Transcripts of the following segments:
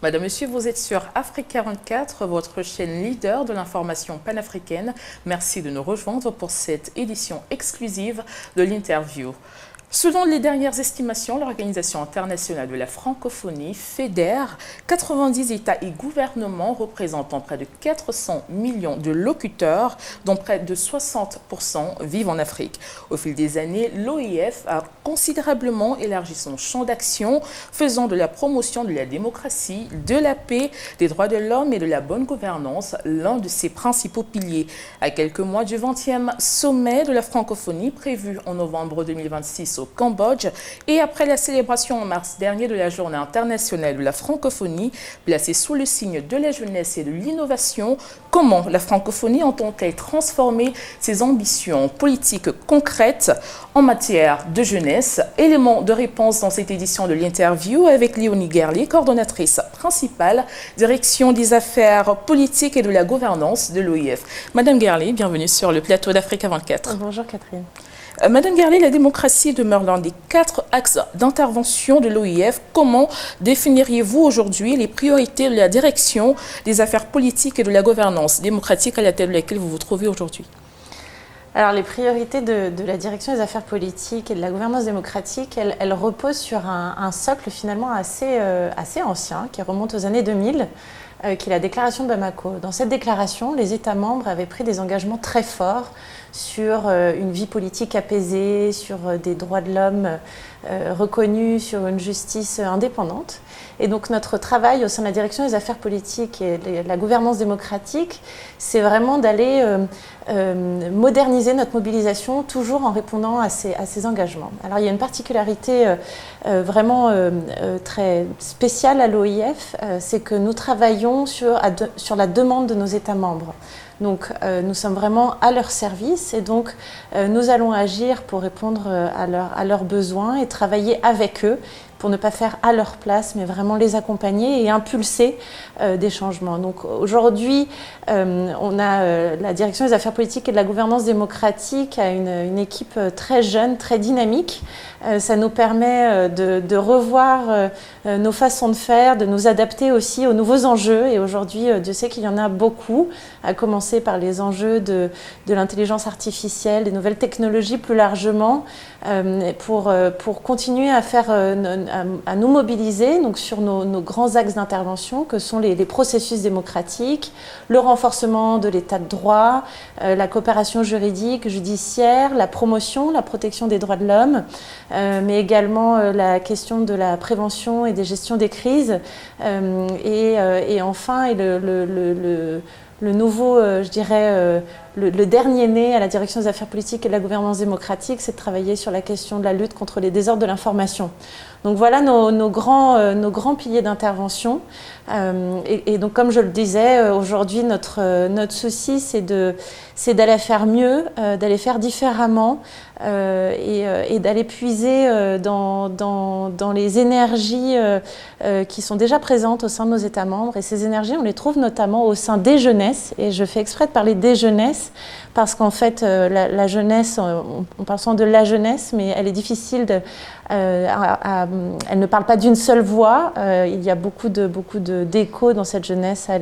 Madame, Monsieur, vous êtes sur Afrique 44, votre chaîne leader de l'information panafricaine. Merci de nous rejoindre pour cette édition exclusive de l'interview. Selon les dernières estimations, l'Organisation internationale de la francophonie fédère 90 États et gouvernements représentant près de 400 millions de locuteurs, dont près de 60% vivent en Afrique. Au fil des années, l'OIF a considérablement élargi son champ d'action, faisant de la promotion de la démocratie, de la paix, des droits de l'homme et de la bonne gouvernance l'un de ses principaux piliers. À quelques mois du 20e sommet de la francophonie prévu en novembre 2026 au Cambodge et après la célébration en mars dernier de la Journée internationale de la francophonie, placée sous le signe de la jeunesse et de l'innovation, comment la francophonie entend-elle transformer ses ambitions politiques concrètes en matière de jeunesse? Élément de réponse dans cette édition de l'interview avec Léonie Guerlet, coordonnatrice principale, direction des affaires politiques et de la gouvernance de l'OIF. Madame Guerlet, bienvenue sur le plateau d'Afrique 24. Bonjour Catherine. Madame Guerlet, la démocratie demeure l'un des 4 axes d'intervention de l'OIF. Comment définiriez-vous aujourd'hui les priorités de la direction des affaires politiques et de la gouvernance démocratique à la tête de laquelle vous vous trouvez aujourd'hui? Alors les priorités de la direction des affaires politiques et de la gouvernance démocratique, elles reposent sur un socle finalement assez ancien qui remonte aux années 2000, qui est la déclaration de Bamako. Dans cette déclaration, les États membres avaient pris des engagements très forts sur une vie politique apaisée, sur des droits de l'homme reconnus, sur une justice indépendante. Et donc notre travail au sein de la direction des affaires politiques et de la gouvernance démocratique, c'est vraiment d'aller moderniser notre mobilisation toujours en répondant à ces engagements. Alors il y a une particularité vraiment très spéciale à l'OIF, c'est que nous travaillons sur la demande de nos États membres. Donc nous sommes vraiment à leur service et donc nous allons agir pour répondre à leurs besoins et travailler avec eux pour ne pas faire à leur place, mais vraiment les accompagner et impulser des changements. Donc aujourd'hui, on a la direction des affaires politiques et de la gouvernance démocratique a une équipe très jeune, très dynamique. Ça nous permet de revoir nos façons de faire, de nous adapter aussi aux nouveaux enjeux. Et aujourd'hui, Dieu sait qu'il y en a beaucoup, à commencer par les enjeux de l'intelligence artificielle, des nouvelles technologies plus largement, pour continuer à nous mobiliser donc sur nos grands axes d'intervention que sont les processus démocratiques, le renforcement de l'état de droit, la coopération juridique, judiciaire, la promotion, la protection des droits de l'homme, mais également la question de la prévention et des gestions des crises et enfin le nouveau, je dirais, le dernier né à la direction des affaires politiques et de la gouvernance démocratique, c'est de travailler sur la question de la lutte contre les désordres de l'information. Donc voilà nos grands piliers d'intervention. Et donc comme je le disais, aujourd'hui notre souci c'est d'aller faire mieux, d'aller faire différemment et d'aller puiser dans les énergies qui sont déjà présentes au sein de nos États membres. Et ces énergies, on les trouve notamment au sein des jeunesses. Et je fais exprès de parler des jeunesses parce qu'en fait, la jeunesse, on parle souvent de la jeunesse, mais elle est difficile elle ne parle pas d'une seule voix. Il y a beaucoup d'échos dans cette jeunesse à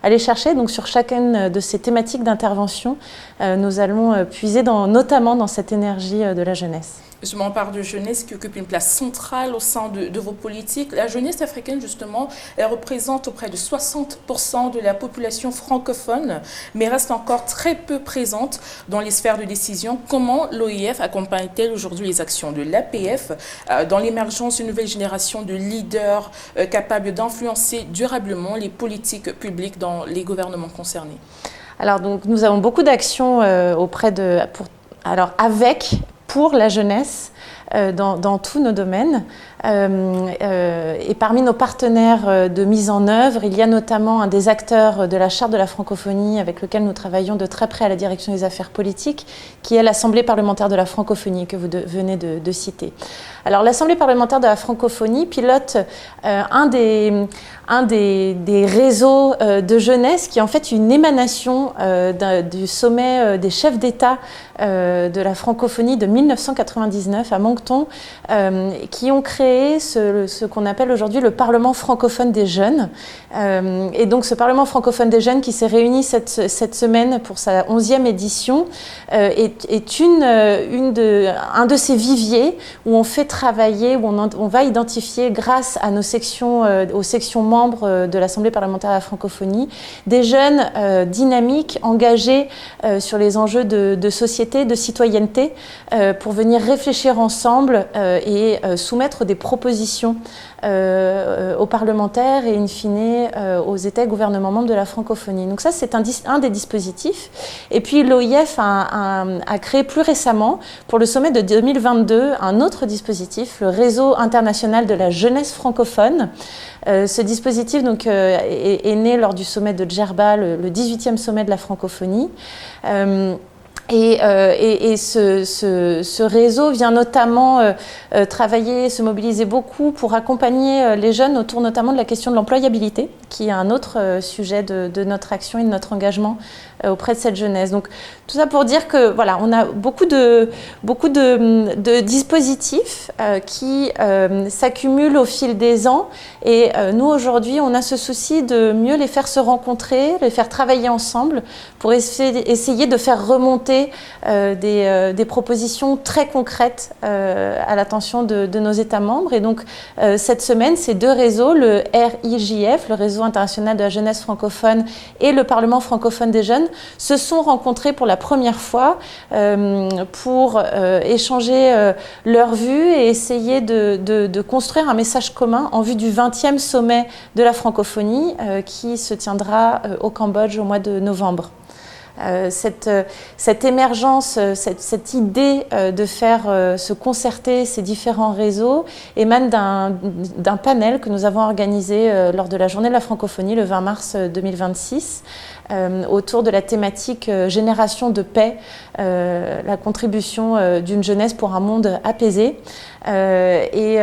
aller chercher. Donc sur chacune de ces thématiques d'intervention, nous allons puiser notamment dans cette énergie de la jeunesse. Justement, on parle de jeunesse qui occupe une place centrale au sein de vos politiques. La jeunesse africaine, justement, elle représente près de 60% de la population francophone, mais reste encore très peu présente dans les sphères de décision. Comment l'OIF accompagne-t-elle aujourd'hui les actions de l'APF dans l'émergence d'une nouvelle génération de leaders capables d'influencer durablement les politiques publiques dans les gouvernements concernés? Alors, donc, nous avons beaucoup d'actions pour la jeunesse dans tous nos domaines. Et parmi nos partenaires de mise en œuvre, il y a notamment un des acteurs de la Charte de la francophonie avec lequel nous travaillons de très près à la direction des affaires politiques, qui est l'Assemblée parlementaire de la francophonie que vous venez de citer. Alors l'Assemblée parlementaire de la francophonie pilote un un des réseaux de jeunesse qui est en fait une émanation du sommet des chefs d'État de la francophonie de 1999 à Moncton, qui ont créé ce qu'on appelle aujourd'hui le Parlement francophone des jeunes. Et donc ce Parlement francophone des jeunes qui s'est réuni cette semaine pour sa 11e édition est un de ces viviers où on fait travailler, où on va identifier grâce à nos sections, aux sections membres de l'Assemblée parlementaire de la francophonie, des jeunes dynamiques, engagés sur les enjeux de société, de citoyenneté, pour venir réfléchir ensemble et soumettre des propositions aux parlementaires et in fine aux États et gouvernements membres de la francophonie. Donc ça, c'est un des dispositifs. Et puis l'OIF a créé plus récemment, pour le sommet de 2022, un autre dispositif, le Réseau international de la jeunesse francophone. Ce dispositif donc, est né lors du sommet de Djerba, le 18e sommet de la francophonie. Et ce réseau vient notamment travailler, se mobiliser beaucoup pour accompagner les jeunes autour notamment de la question de l'employabilité, qui est un autre sujet de notre action et de notre engagement auprès de cette jeunesse. Donc tout ça pour dire que voilà, on a beaucoup de dispositifs qui s'accumulent au fil des ans, et nous aujourd'hui on a ce souci de mieux les faire se rencontrer, les faire travailler ensemble pour essayer de faire remonter des propositions très concrètes à l'attention de nos États membres. Et donc cette semaine, ces deux réseaux, le RIJF, le Réseau international de la jeunesse francophone, et le Parlement francophone des jeunes, se sont rencontrés pour la première fois pour échanger leurs vues et essayer de construire un message commun en vue du 20e sommet de la francophonie qui se tiendra au Cambodge au mois de novembre. Cette émergence, cette idée de faire se concerter ces différents réseaux émane d'un panel que nous avons organisé lors de la journée de la francophonie le 20 mars 2026 autour de la thématique génération de paix, la contribution d'une jeunesse pour un monde apaisé. Et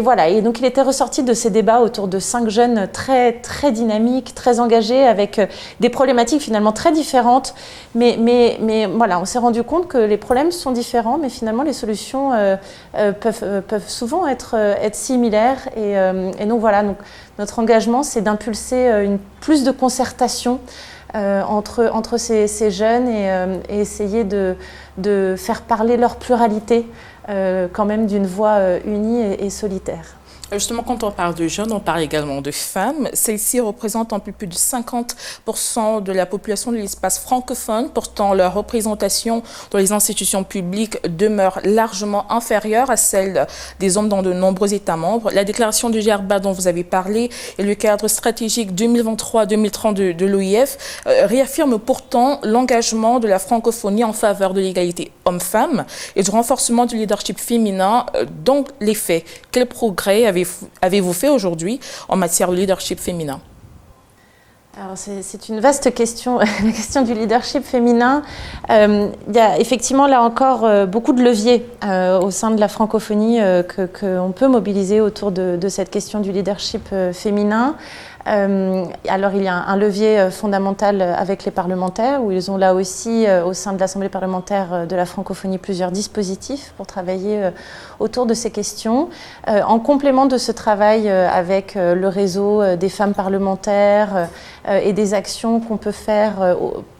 voilà. Et donc il était ressorti de ces débats autour de 5 jeunes très, très dynamiques, très engagés, avec des problématiques finalement très différentes. Mais voilà, on s'est rendu compte que les problèmes sont différents, mais finalement les solutions peuvent souvent être similaires. Et donc voilà, donc, notre engagement, c'est d'impulser plus de concertation entre ces jeunes et essayer de faire parler leur pluralité quand même d'une voix unie et solitaire. Justement, quand on parle de jeunes, on parle également de femmes. Celles-ci représentent un peu plus de 50% de la population de l'espace francophone. Pourtant, leur représentation dans les institutions publiques demeure largement inférieure à celle des hommes dans de nombreux États membres. La déclaration de Djerba dont vous avez parlé et le cadre stratégique 2023-2030 de l'OIF réaffirment pourtant l'engagement de la francophonie en faveur de l'égalité homme-femme et du renforcement du leadership féminin. Donc, les faits, quels progrès avez-vous fait aujourd'hui en matière de leadership féminin? Alors c'est une vaste question, la question du leadership féminin. Il y a effectivement là encore beaucoup de leviers au sein de la francophonie qu'on peut mobiliser autour de cette question du leadership féminin. Alors il y a un levier fondamental avec les parlementaires, où ils ont là aussi au sein de l'Assemblée parlementaire de la francophonie plusieurs dispositifs pour travailler autour de ces questions. En complément de ce travail avec le réseau des femmes parlementaires et des actions qu'on peut faire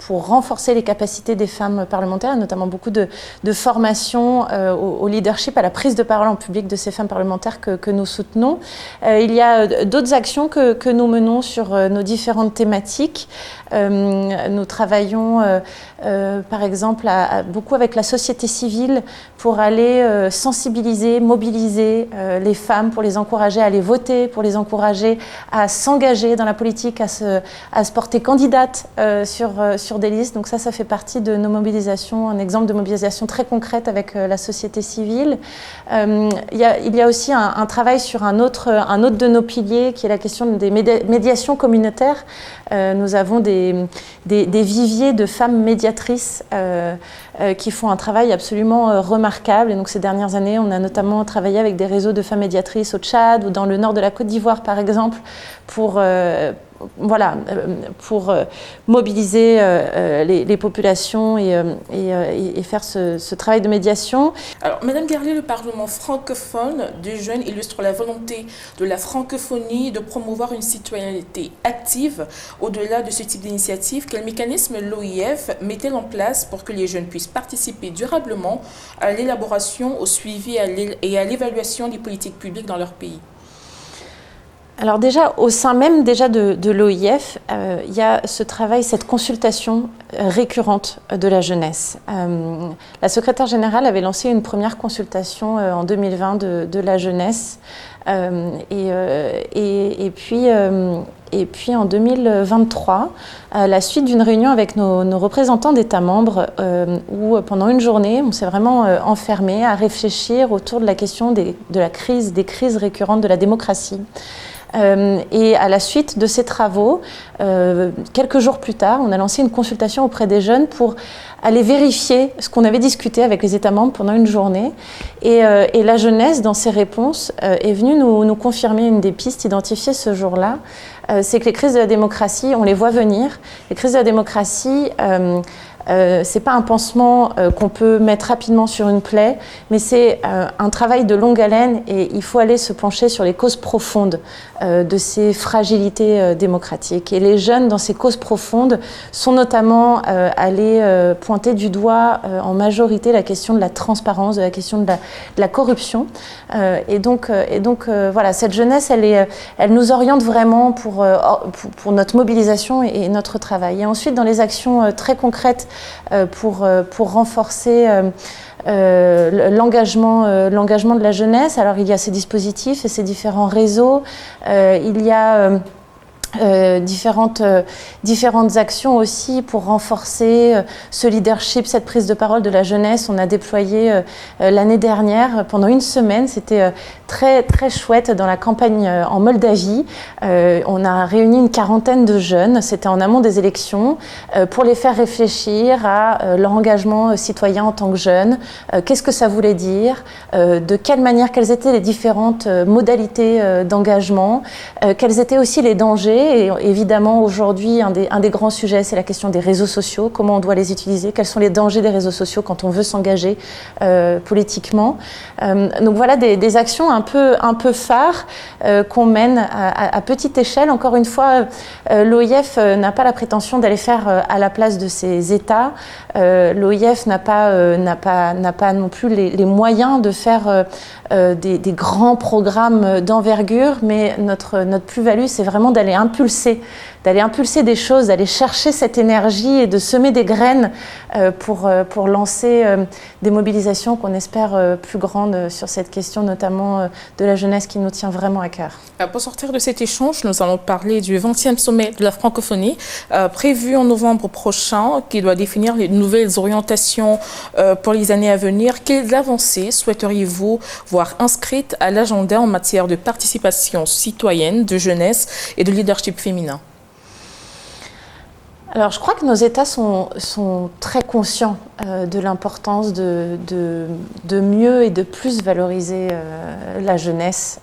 pour renforcer les capacités des femmes parlementaires, notamment beaucoup de formation au leadership, à la prise de parole en public de ces femmes parlementaires que nous soutenons. Il y a d'autres actions que nous menons sur nos différentes thématiques. Nous travaillons par exemple beaucoup avec la société civile pour aller sensibiliser, mobiliser les femmes, pour les encourager à aller voter, pour les encourager à s'engager dans la politique, à se porter candidate sur des listes. Donc ça fait partie de nos mobilisations, un exemple de mobilisation très concrète avec la société civile. Il y a aussi un travail sur un autre de nos piliers, qui est la question des médiation communautaire, nous avons des viviers de femmes médiatrices qui font un travail absolument remarquable. Et donc ces dernières années, on a notamment travaillé avec des réseaux de femmes médiatrices au Tchad ou dans le nord de la Côte d'Ivoire, par exemple, pour mobiliser les populations et faire ce travail de médiation. Alors, Madame Guerlier, le Parlement francophone des jeunes illustre la volonté de la francophonie de promouvoir une citoyenneté active. Au-delà de ce type d'initiative, quel mécanisme l'OIF met-elle en place pour que les jeunes puissent participer durablement à l'élaboration, au suivi et à l'évaluation des politiques publiques dans leur pays? Alors déjà, au sein même déjà de l'OIF, il y a ce travail, cette consultation récurrente de la jeunesse. La secrétaire générale avait lancé une première consultation en 2020 de la jeunesse. Et puis en 2023, à la suite d'une réunion avec nos représentants d'États membres, où pendant une journée, on s'est vraiment enfermé à réfléchir autour de la question des crises récurrentes de la démocratie. Et à la suite de ces travaux, quelques jours plus tard, on a lancé une consultation auprès des jeunes pour aller vérifier ce qu'on avait discuté avec les États membres pendant une journée. Et la jeunesse, dans ses réponses, est venue nous confirmer une des pistes identifiées ce jour-là. C'est que les crises de la démocratie, on les voit venir. Les crises de la démocratie, c'est pas un pansement qu'on peut mettre rapidement sur une plaie, mais c'est un travail de longue haleine et il faut aller se pencher sur les causes profondes de ces fragilités démocratiques. Et les jeunes, dans ces causes profondes, sont notamment allés pointer du doigt en majorité la question de la transparence, de la question de la corruption. Et donc voilà, cette jeunesse, elle nous oriente vraiment pour notre mobilisation et notre travail. Et ensuite, dans les actions très concrètes pour renforcer l'engagement de la jeunesse. Alors il y a ces dispositifs et ces différents réseaux, il y a différentes actions aussi pour renforcer ce leadership, cette prise de parole de la jeunesse. On a déployé l'année dernière, pendant une semaine, c'était très, très chouette dans la campagne en Moldavie. On a réuni une quarantaine de jeunes, c'était en amont des élections, pour les faire réfléchir à leur engagement citoyen en tant que jeunes. Qu'est-ce que ça voulait dire, de quelle manière, quelles étaient les différentes modalités d'engagement, quels étaient aussi les dangers. Et évidemment, aujourd'hui, un des grands sujets, c'est la question des réseaux sociaux, comment on doit les utiliser, quels sont les dangers des réseaux sociaux quand on veut s'engager politiquement. Donc voilà des actions un peu phares qu'on mène à petite échelle. Encore une fois, l'OIF n'a pas la prétention d'aller faire à la place de ces États. L'OIF n'a pas non plus les moyens de faire des grands programmes d'envergure, mais notre plus-value, c'est vraiment d'aller impulser des choses, d'aller chercher cette énergie et de semer des graines pour lancer des mobilisations qu'on espère plus grandes sur cette question, notamment de la jeunesse qui nous tient vraiment à cœur. Pour sortir de cet échange, nous allons parler du 20e sommet de la francophonie, prévu en novembre prochain, qui doit définir les nouvelles orientations pour les années à venir. Quelles avancées souhaiteriez-vous voir inscrites à l'agenda en matière de participation citoyenne, de jeunesse et de leadership féminin? Alors, je crois que nos États sont très conscients de l'importance de mieux et de plus valoriser la jeunesse.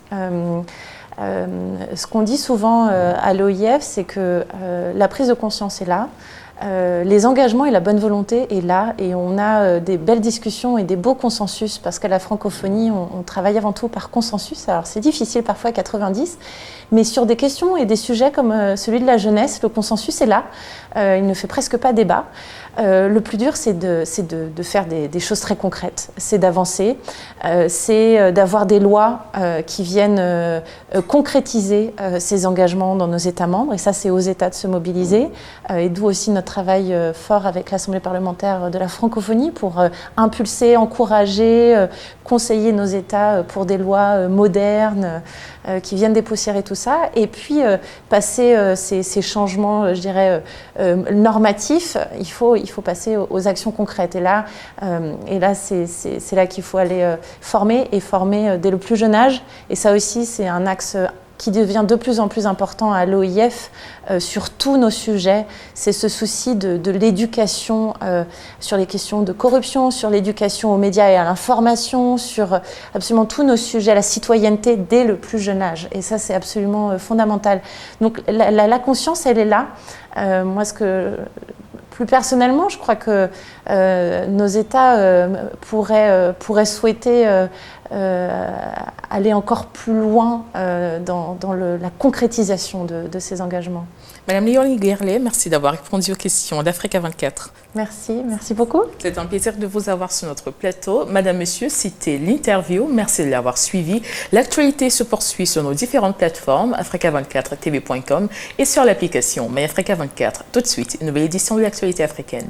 Ce qu'on dit souvent à l'OIF, c'est que la prise de conscience est là, les engagements et la bonne volonté est là, et on a des belles discussions et des beaux consensus, parce qu'à la francophonie, on travaille avant tout par consensus. Alors c'est difficile parfois à 90, mais sur des questions et des sujets comme celui de la jeunesse, le consensus est là, il ne fait presque pas débat. Le plus dur, c'est de faire des choses très concrètes, c'est d'avancer, c'est d'avoir des lois qui viennent concrétiser ces engagements dans nos États membres, et ça c'est aux États de se mobiliser, et d'où aussi notre travail fort avec l'Assemblée parlementaire de la francophonie pour impulser, encourager, conseiller nos États pour des lois modernes qui viennent dépoussiérer tout ça, et puis passer ces changements, je dirais, normatifs, il faut passer aux actions concrètes. Et là, c'est là qu'il faut aller former dès le plus jeune âge. Et ça aussi, c'est un axe qui devient de plus en plus important à l'OIF sur tous nos sujets, c'est ce souci de l'éducation sur les questions de corruption, sur l'éducation aux médias et à l'information, sur absolument tous nos sujets, la citoyenneté dès le plus jeune âge. Et ça, c'est absolument fondamental. Donc la conscience, elle est là. Moi, plus personnellement, je crois que nos États pourraient souhaiter aller encore plus loin dans la concrétisation de ces engagements. Madame Léonie Guerlet, merci d'avoir répondu aux questions d'Africa 24. Merci beaucoup. C'est un plaisir de vous avoir sur notre plateau. Madame, Monsieur, c'était l'interview. Merci de l'avoir suivi. L'actualité se poursuit sur nos différentes plateformes, africa24tv.com et sur l'application MyAfrica24. Tout de suite, une nouvelle édition de l'actualité africaine.